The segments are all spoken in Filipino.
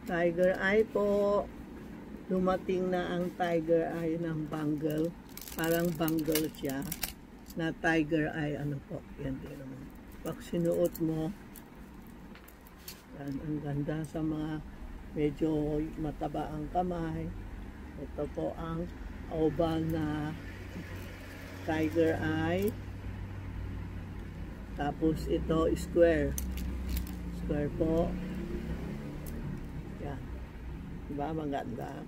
Tiger Eye po. Dumating na ang Tiger Eye ng Bangle. Parang Bangle siya. Na Tiger Eye. Ano po? Yan din naman. Pag sinuot mo, yan, ang ganda sa mga medyo mataba ang kamay. Ito po ang oval na Tiger Eye. Tapos ito square. Square po. Yan. Diba maganda?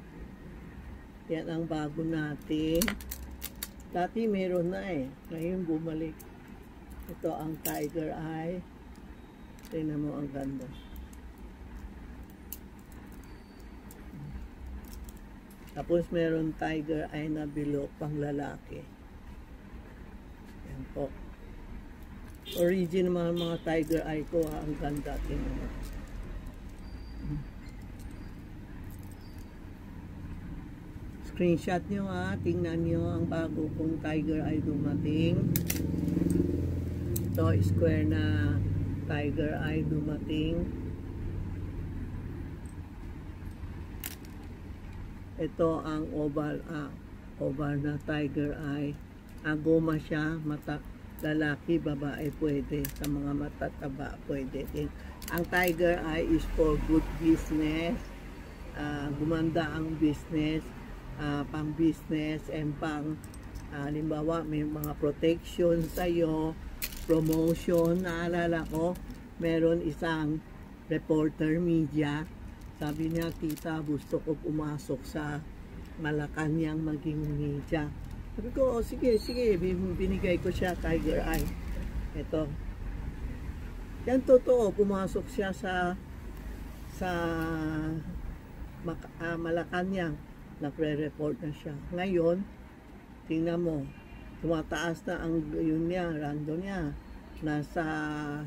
Yan ang bago natin. Dati meron na eh. Ngayon bumalik. Ito ang Tiger Eye. Tingnan mo ang ganda. Tapos meron Tiger Eye na bilog pang lalaki. Yan po. Original mga Tiger Eye ko ha. Ang ganda. Tingnan mo. Screenshot nyo ha. Tingnan nyo ang bago kong Tiger Eye dumating. Ito square na Tiger Eye dumating. Ito ang oval na Tiger Eye. Goma siya, mata, lalaki, babae pwede. Sa mga matataba pwede din. Ang Tiger Eye is for good business. Gumanda ang business, pang business and pang halimbawa may mga protection sa'yo, promotion. Naalala ko, meron isang reporter media. Sabi niya, tita, gusto ko pumasok sa Malacanang maging media. Sabi ko, oh, sige, binigay ko siya Tiger Eye. Ito. Yan totoo, pumasok siya sa Malacanang. Nagre-report na siya. Ngayon, tingnan mo, tumataas na ang yun niya, rando niya. Nasa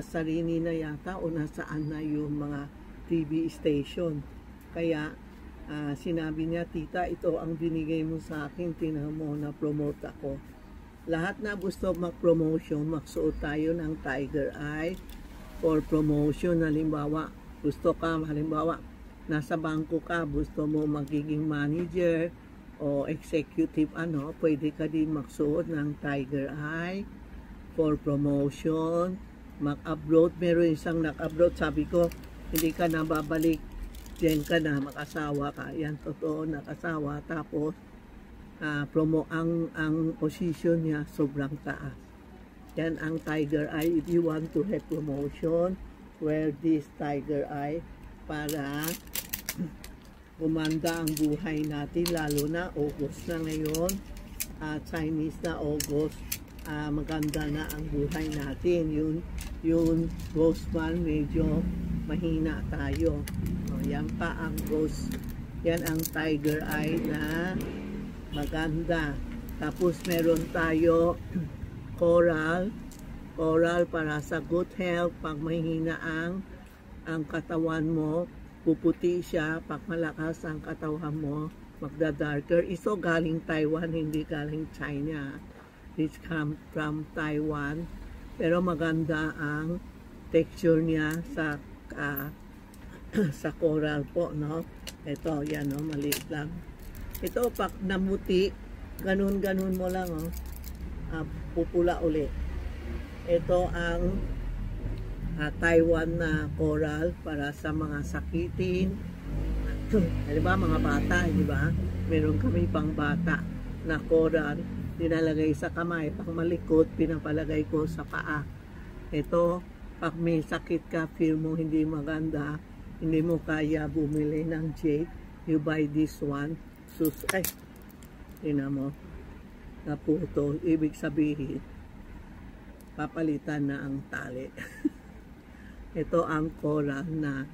Sarini na yata o nasaan na yung mga TV station. Kaya sinabi niya, tita, ito ang binigay mo sa akin, tingnan mo, na-promote ako. Lahat na gusto mag-promotion, magsuot tayo ng Tiger Eye for promotion. Halimbawa, gusto ka, halimbawa, nasa bangko ka, gusto mo magiging manager o executive, pwede ka din magsuot ng Tiger Eye for promotion. Mag-abroad, meron isang nag-abroad, sabi ko, hindi ka na babalik, diyan ka na, makasawa ka. Yan, totoo, nakasawa. Tapos, ang position niya, sobrang taas. Yan ang Tiger Eye. If you want to have promotion, wear this Tiger Eye para gumanda ang buhay natin, lalo na August na ngayon, Chinese na August. Maganda na ang buhay natin. Yung ghost man, medyo mahina tayo. Yan pa ang ghost. Yan ang Tiger Eye na maganda. Tapos meron tayo coral para sa good health. Pag mahina ang katawan mo, puputi siya. Pag malakas ang katawan mo, magda-darker. Ito galing Taiwan, hindi galing China. This come from Taiwan. Pero maganda ang texture niya sa coral po, no? Ito, yan, no? Maliit lang. Ito, pag namuti, ganun mo lang, oh. Pupula ulit. Ito ang Taiwan na coral para sa mga sakitin. Diba, mga bata, diba? Meron kami pang bata na coral. Dinalagay sa kamay, pang malikot, pinapalagay ko sa paa. Ito, pag may sakit ka, feel mo hindi maganda, hindi mo kaya bumili ng jade, you buy this one. Tingnan mo, naputo. Ibig sabihin, papalitan na ang tali. Ito ang coral na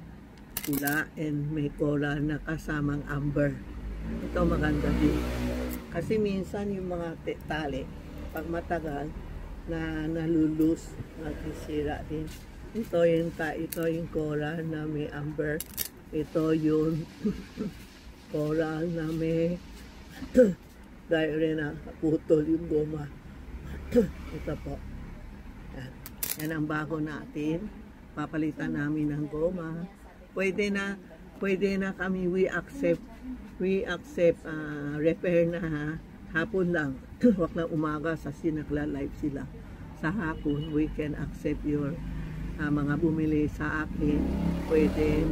pula and may coral na kasamang amber. Ito maganda din. Kasi minsan yung mga tali, pag matagal, na nalulus, nagsisira din. Ito yung coral na may amber. Ito yung coral na may dahil rin na putol yung goma. Ito po. Yan ang bago natin. Papalitan namin ng goma. pwede na kami, we accept repair na ha, hapon lang. Wag na umaga sa sinagla-live sila. Sa hapon, we can accept your mga bumili sa akin, pwede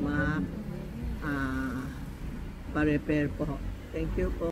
pa-repair po. Thank you po.